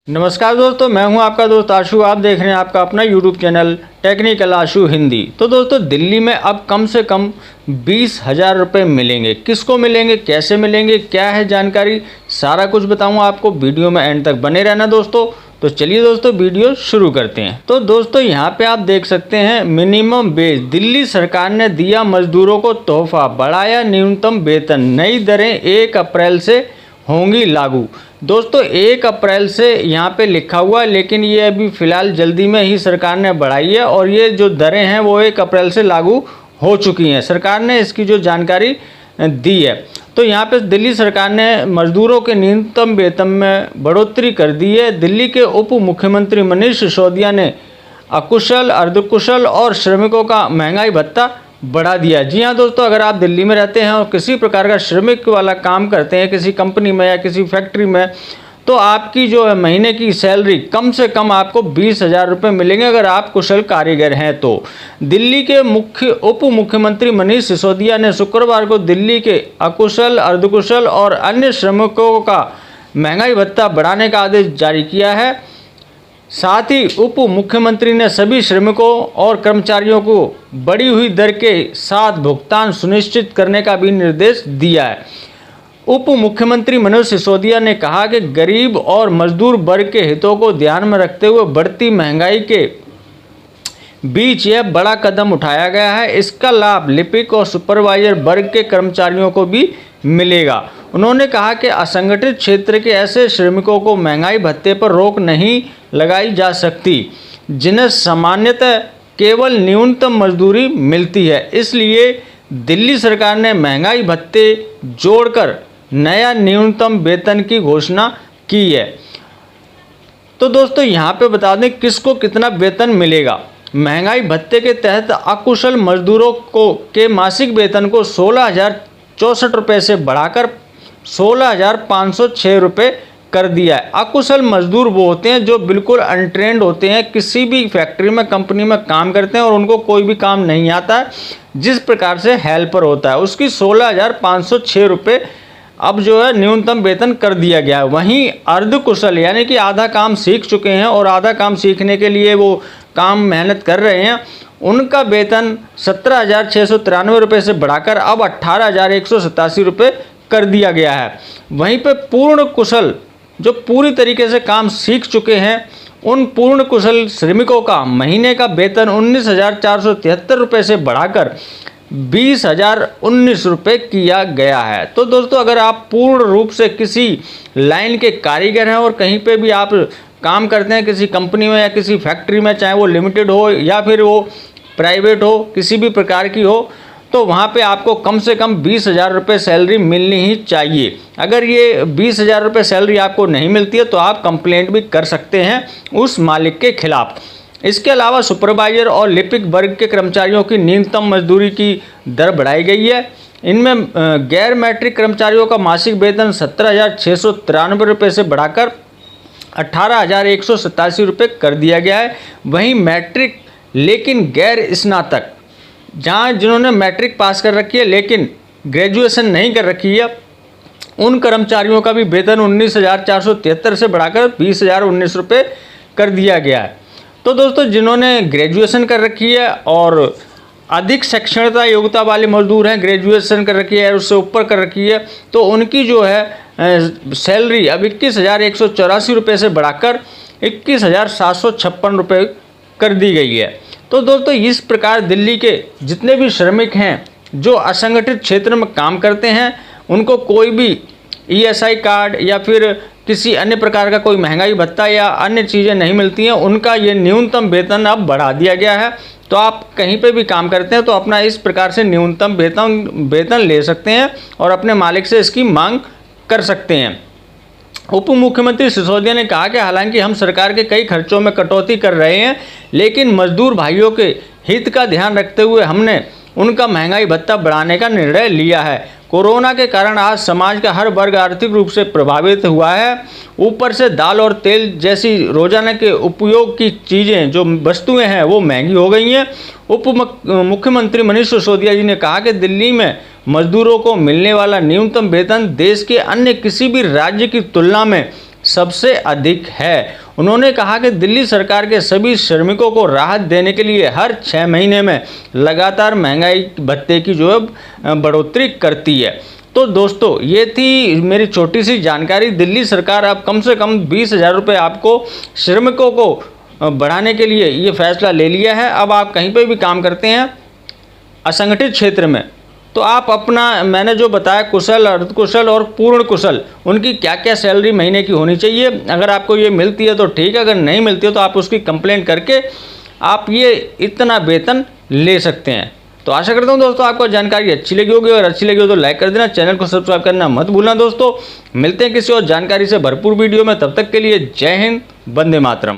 नमस्कार दोस्तों, मैं हूं आपका दोस्त आशु। आप देख रहे हैं आपका अपना यूट्यूब चैनल टेक्निकल आशु हिंदी। तो दोस्तों, दिल्ली में अब कम से कम 20,000 रुपये मिलेंगे। किसको मिलेंगे, कैसे मिलेंगे, क्या है जानकारी, सारा कुछ बताऊंगा आपको। वीडियो में एंड तक बने रहना दोस्तों। तो चलिए दोस्तों, वीडियो शुरू करते हैं। तो दोस्तों, यहाँ पे आप देख सकते हैं मिनिमम वेज। दिल्ली सरकार ने दिया मजदूरों को तोहफा, बढ़ाया न्यूनतम वेतन, नई दरें 1 अप्रैल से होंगी लागू। दोस्तों, 1 अप्रैल से यहाँ पे लिखा हुआ है, लेकिन ये अभी फ़िलहाल जल्दी में ही सरकार ने बढ़ाई है और ये जो दरें हैं वो 1 अप्रैल से लागू हो चुकी हैं। सरकार ने इसकी जो जानकारी दी है, तो यहाँ पे दिल्ली सरकार ने मजदूरों के न्यूनतम वेतन में बढ़ोतरी कर दी है। दिल्ली के उप मुख्यमंत्री मनीष सिसोदिया ने अकुशल, अर्धकुशल और श्रमिकों का महंगाई भत्ता बढ़ा दिया। जी हाँ दोस्तों, अगर आप दिल्ली में रहते हैं और किसी प्रकार का श्रमिक वाला काम करते हैं किसी कंपनी में या किसी फैक्ट्री में, तो आपकी जो है महीने की सैलरी कम से कम आपको 20,000 रुपये मिलेंगे अगर आप कुशल कारीगर हैं तो। दिल्ली के उप मुख्यमंत्री मनीष सिसोदिया ने शुक्रवार को दिल्ली के अकुशल, अर्धकुशल और अन्य श्रमिकों का महंगाई भत्ता बढ़ाने का आदेश जारी किया है। साथ ही उप मुख्यमंत्री ने सभी श्रमिकों और कर्मचारियों को बढ़ी हुई दर के साथ भुगतान सुनिश्चित करने का भी निर्देश दिया है। उप मुख्यमंत्री मनोज सिसोदिया ने कहा कि गरीब और मजदूर वर्ग के हितों को ध्यान में रखते हुए बढ़ती महंगाई के बीच यह बड़ा कदम उठाया गया है। इसका लाभ लिपिक और सुपरवाइजर वर्ग के कर्मचारियों को भी मिलेगा। उन्होंने कहा कि असंगठित क्षेत्र के ऐसे श्रमिकों को महंगाई भत्ते पर रोक नहीं लगाई जा सकती जिन्हें सामान्यतः केवल न्यूनतम मजदूरी मिलती है। इसलिए दिल्ली सरकार ने महंगाई भत्ते जोड़कर नया न्यूनतम वेतन की घोषणा की है। तो दोस्तों, यहाँ पे बता दें किसको कितना वेतन मिलेगा। महंगाई भत्ते के तहत अकुशल मजदूरों को के मासिक वेतन को 16,064 रुपये से बढ़ाकर 16,506 रुपये कर दिया है। अकुशल मजदूर वो होते हैं जो बिल्कुल अनट्रेंड होते हैं, किसी भी फैक्ट्री में, कंपनी में काम करते हैं और उनको कोई भी काम नहीं आता है। जिस प्रकार से हेल्पर होता है उसकी 16,506 रुपये अब जो है न्यूनतम वेतन कर दिया गया है। वहीं अर्धकुशल यानी कि आधा काम सीख चुके हैं और आधा काम सीखने के लिए वो काम मेहनत कर रहे हैं, उनका वेतन 17,693 रुपये से बढ़ाकर अब 18,187 रुपये कर दिया गया है। वहीं पे पूर्ण कुशल जो पूरी तरीके से काम सीख चुके हैं, उन पूर्ण कुशल श्रमिकों का महीने का वेतन 19,473 रुपये से बढ़ाकर 20,019 रुपये किया गया है। तो दोस्तों, अगर आप पूर्ण रूप से किसी लाइन के कारीगर हैं और कहीं पे भी आप काम करते हैं किसी कंपनी में या किसी फैक्ट्री में, चाहे वो लिमिटेड हो या फिर वो प्राइवेट हो, किसी भी प्रकार की हो, तो वहाँ पे आपको कम से कम 20,000 रुपये सैलरी मिलनी ही चाहिए। अगर ये 20,000 रुपये सैलरी आपको नहीं मिलती है तो आप कंप्लेंट भी कर सकते हैं उस मालिक के खिलाफ। इसके अलावा सुपरवाइजर और लिपिक वर्ग के कर्मचारियों की न्यूनतम मजदूरी की दर बढ़ाई गई है। इनमें गैर मैट्रिक कर्मचारियों का मासिक वेतन 17,693 रुपये से बढ़ाकर 18,187 रुपये कर दिया गया है। वहीं मैट्रिक लेकिन गैर स्नातक, जहाँ जिन्होंने मैट्रिक पास कर रखी है लेकिन ग्रेजुएशन नहीं कर रखी है, उन कर्मचारियों का भी वेतन 19,473 से बढ़ाकर 20,019 रुपये कर दिया गया है। तो दोस्तों, जिन्होंने ग्रेजुएशन कर रखी है और अधिक शैक्षणिकता योग्यता वाले मजदूर हैं, ग्रेजुएशन कर रखी है, उससे ऊपर कर रखी है, तो उनकी जो है सैलरी अब 21,184 रुपये से बढ़ाकर 21,756 रुपये कर दी गई है। तो दोस्तों, इस प्रकार दिल्ली के जितने भी श्रमिक हैं जो असंगठित क्षेत्र में काम करते हैं, उनको कोई भी ESI कार्ड या फिर किसी अन्य प्रकार का कोई महंगाई भत्ता या अन्य चीज़ें नहीं मिलती हैं, उनका ये न्यूनतम वेतन अब बढ़ा दिया गया है। तो आप कहीं पे भी काम करते हैं तो अपना इस प्रकार से न्यूनतम वेतन ले सकते हैं और अपने मालिक से इसकी मांग कर सकते हैं। उप मुख्यमंत्री सिसोदिया ने कहा कि हालांकि हम सरकार के कई खर्चों में कटौती कर रहे हैं, लेकिन मजदूर भाइयों के हित का ध्यान रखते हुए हमने उनका महंगाई भत्ता बढ़ाने का निर्णय लिया है। कोरोना के कारण आज समाज का हर वर्ग आर्थिक रूप से प्रभावित हुआ है। ऊपर से दाल और तेल जैसी रोजाना के उपयोग की चीज़ें जो वस्तुएं हैं वो महंगी हो गई हैं। उप मुख्यमंत्री मनीष सिसोदिया जी ने कहा कि दिल्ली में मजदूरों को मिलने वाला न्यूनतम वेतन देश के अन्य किसी भी राज्य की तुलना में सबसे अधिक है। उन्होंने कहा कि दिल्ली सरकार के सभी श्रमिकों को राहत देने के लिए हर 6 महीने में लगातार महंगाई भत्ते की जो है बढ़ोतरी करती है। तो दोस्तों ये थी मेरी छोटी सी जानकारी। दिल्ली सरकार अब कम से कम 20,000 रुपये आपको श्रमिकों को बढ़ाने के लिए ये फैसला ले लिया है। अब आप कहीं पे भी काम करते हैं असंगठित क्षेत्र में, तो आप अपना मैंने जो बताया कुशल, अर्धकुशल और पूर्ण कुशल, उनकी क्या क्या सैलरी महीने की होनी चाहिए। अगर आपको ये मिलती है तो ठीक है, अगर नहीं मिलती है तो आप उसकी कंप्लेंट करके आप ये इतना वेतन ले सकते हैं। तो आशा करता हूँ दोस्तों आपको जानकारी अच्छी लगी होगी, और अच्छी लगी हो तो लाइक कर देना, चैनल को सब्सक्राइब करना मत भूलना। दोस्तों मिलते हैं किसी और जानकारी से भरपूर वीडियो में, तब तक के लिए जय हिंद, वंदे मातरम।